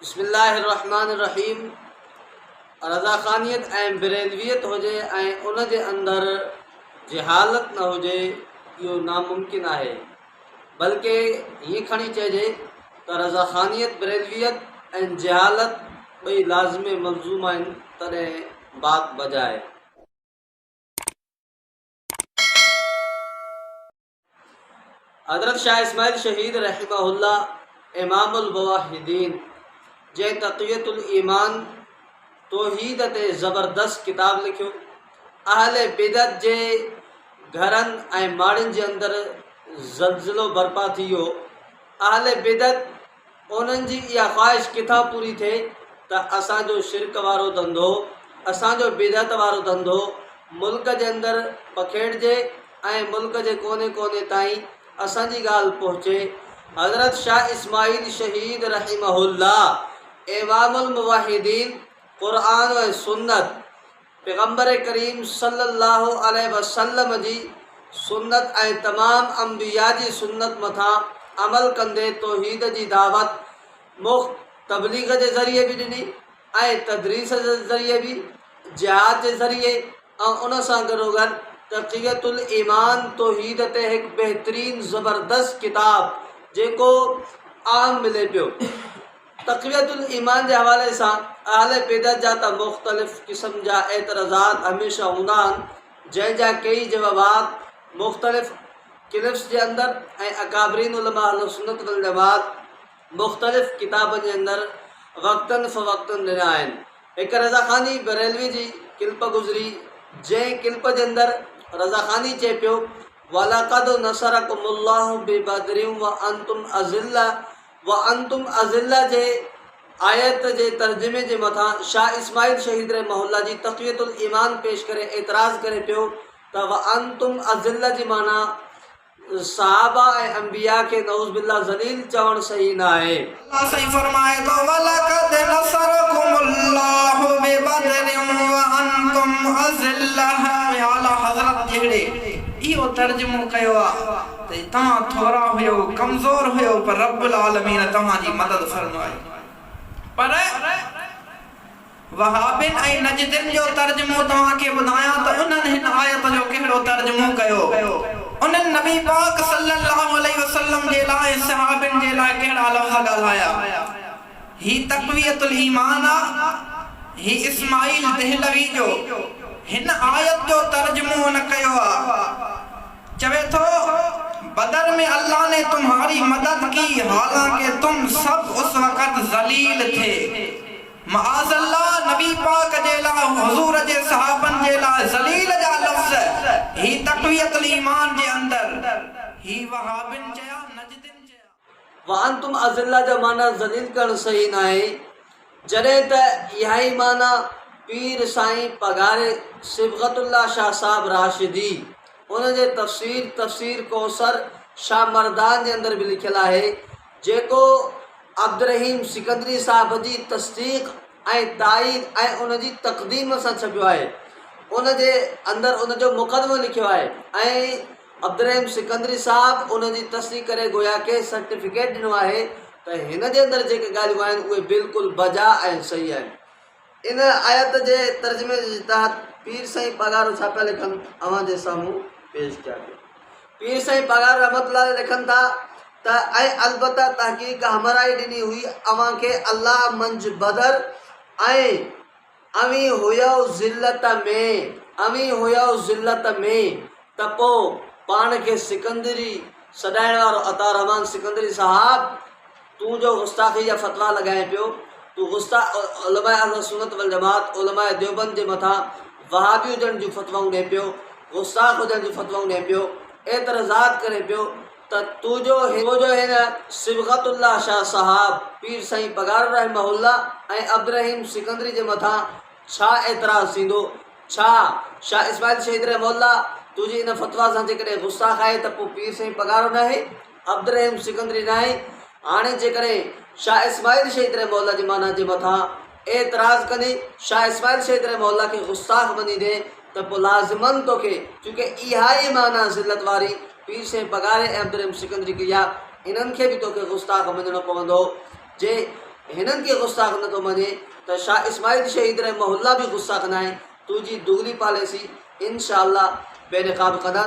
बिस्मिल्लाहिर्रहमानिर्रहीम। रज़ाख़ानियत ऐं बरेलवियत हुजे ऐं उन जे अंदरि जहालत न हुजे इहो नामुमकिन आहे, बल्कि हीअं खणी चइजे त रज़ाख़ानियत बरेलवियत ऐं जहालत ॿई लाज़िम मलज़ूम आहिनि, तॾहिं बात बजाए। हज़रत शाह इस्माइल शहीद रहमहुल्लाह इमामुल मुवहिदीन जंहिं तक़ियतुल ईमान तौहीद ते ज़बरदस्त किताब लिखियो, अहले बिदत जे घरनि ऐं माड़ियुनि जे अंदरि ज़ल्ज़लो बर्पा थी वियो। अहले बिदत उन्हनि जी इहा ख़्वाहिश किथां पूरी थिए त असांजो शिरक वारो धंधो, असांजो बिदत वारो धंधो मुल्क जे अंदरि पखेड़िजे ऐं मुल्क जे कोने कोने ताईं असांजी ॻाल्हि पहुचे। हज़रत शाह इस्माइल शहीद रहमहुल्लाह इमामुल मुवहिदीन क़ुरान व सुन्नत पैगम्बर करीम सल्लल्लाहु अलैहि वसल्लम जी सुन्नत ऐं तमामु अंबिया जी सुन्नत मथां अमल कंदे तौहीद जी दावत मुख़्त तबलीग जे ज़रिए बि ॾिनी ऐं तदरीस जे ज़रिए बि, जिहाद जे ज़रिए ऐं उन सां गॾोगॾु तक़ियतुल ईमान तौहीद ते हिकु बहितरीन ज़बरदस्त किताब जेको आम मिले पियो। तक़ियतुल ईमान जे हवाले सां अहले बिदत जा त मुख़्तलिफ़ क़िस्म जा एतराज़ात हमेशह हूंदा आहिनि, जंहिंजा कई जवाबात मुख़्तलिफ़ क्लिप्स जे अंदरि ऐं अकाबरीन उलमा अहले सुन्नत वल जमात मुख़्तलिफ़ किताबनि जे अंदरि वक़्तन फ़वक़्तन ॾिना आहिनि। हिकु रज़ाख़ानी बरेलवी जी किल्प गुज़री, जंहिं किल्प जे अंदरि रज़ाख़ानी चए पियो वलक़द नसरकुमुल्लाहु बिबदरिन व अंतुम अज़िल्ला जे आयत जे तर्जुमे जे मथां शाह इस्माइल शहीद रहमहुल्लाह जी तक़ियतुल ईमान पेश करे एतराज़ करे पियो त व अंतुम अज़िल्ला जी माना सहाबा ऐं अंबिया खे नऊज़ बिल्लाह ज़लील चवणु सही न आहे। अल्लाह सही फरमाए तो वलक़द नसरकुमुल्लाहु बिबदरिन व अंतुम अज़िल्ला। आला हज़रत जहिड़े इहो तर्जुमो कयो आहे त तव्हां थोरा हुयो, कमज़ोर हुयो, पर रब्बुल आलमीन तव्हांजी मदद फरमाई। पर वहाबिन ऐं नजदिन जो तर्जुमो तव्हांखे ॿुधायां त उन्हनि हिन आयत जो कहिड़ो तर्जुमो कयो। उन्हनि नबी पाक सल्लल्लाहु अलैहि वसल्लम जे लाइ सहाबिन जे लाइ कहिड़ा लफ़्ज़ ॻाल्हाया। ही तक़वियतुल ईमान आहे, ही इस्माइल दहलवी जो हिन आयत जो तर्जुमो न कयो आहे। चवे थो बदर में अल्लाह ने तुम्हारी मदद की, हालांकि तुम सब उस वक़्त ज़लील थे। माअज़ल्लाह नबी पाक जे लाइ हुज़ूर जे सहाबन जे लाइ ज़लील जा लफ़्ज़ ही तक़वियतुल ईमान जे अंदरि ही वहाबिन चया, नजदिन चया। व अंतुम अज़िल्ला जा माना ज़लील करणु सही न आहे, जॾहिं त इहा ई माना पीर साईं पगारे सिबग़तुल्लाह शाह साहब राशिदी उन जे तफ़सीर कौसर शाह मर्दान जे अंदरि बि लिखियलु आहे, जेको अब्दुर्रहीम सिकंदरी साहब जी तस्दीक़ ऐं ताईद ऐं उन जी तक़दीम सां छपियो आहे। उन जे अंदरि उन जो मुक़दमो लिखियो आहे ऐं अब्दुर्रहीम सिकंदरी साहब उन जी तस्दीक़ करे गोया के सर्टिफिकेट ॾिनो आहे त हिन जे अंदरि जेके ॻाल्हियूं आहिनि उहे बिल्कुलु बजा ऐं सही आहिनि। इन आयत जे तर्जुमे जे तहत पीर साईं पगार छा पिया लिखनि अव्हां जे साम्हूं पेश कया पिया। पीर साईं पगार रहमतुल्लाह लिखनि था त ऐं अलबत्ता तहक़ीक़ हमराई ॾिनी हुई अव्हां खे अल्लाह मंझि बदर ऐं अवी हुयो ज़िल्लत में त पोइ पाण खे सिकंदरी सॾाइण वारो अता रहमान सिकंदरी साहब तूं जो गुस्ताखी जा फतवा लॻाए पियो, तूं उलमा अहले सुन्नत वल जमात उलमा देवबंद जे मथां वहाबी हुजण जूं फतवाऊं ॾिए पियो, गुस्ताख हुजण जूं फतवाऊं ॾिए पियो, एतराज़ात करे पियो त तुंहिंजो हिन सिबग़तुल्लाह शाह साहब पीर साईं पगार रहमहुल्लाह ऐं अब्दुर्रहीम सिकंदरी जे मथां छा एतराज़ थींदो। छा शाह इस्माइल शहीद रहमहुल्लाह तुंहिंजी इन फतवा सां जेकॾहिं गुस्ताख आहे त पोइ पीर साईं पगार न आहे, अब्दुर्रहीम सिकंदरी न आहे। हाणे जेकॾहिं शाह इस्माइल शहीद रहमहुल्लाह जी माना जे मथां एतराज़ कंदे शाह इस्माइल शहीद रहमहुल्लाह खे गुस्ताख मञींदे त पोइ लाज़िमन तोखे, चूंकि इहा ई माना ज़िल्लत वारी पीर साईं पगारे ऐं अब्दुर्रहीम सिकंदरी कई आहे, इन्हनि खे बि तोखे गुस्ताख मञणो पवंदो। जे हिनन के गुस्ताख न तो मने तो शाह इस्माइल शहीद रहमहुल्लाह भी गुस्सा कनाए तुझी दुगली पालेसी इंशाअल्लाह बेनकाब कदा।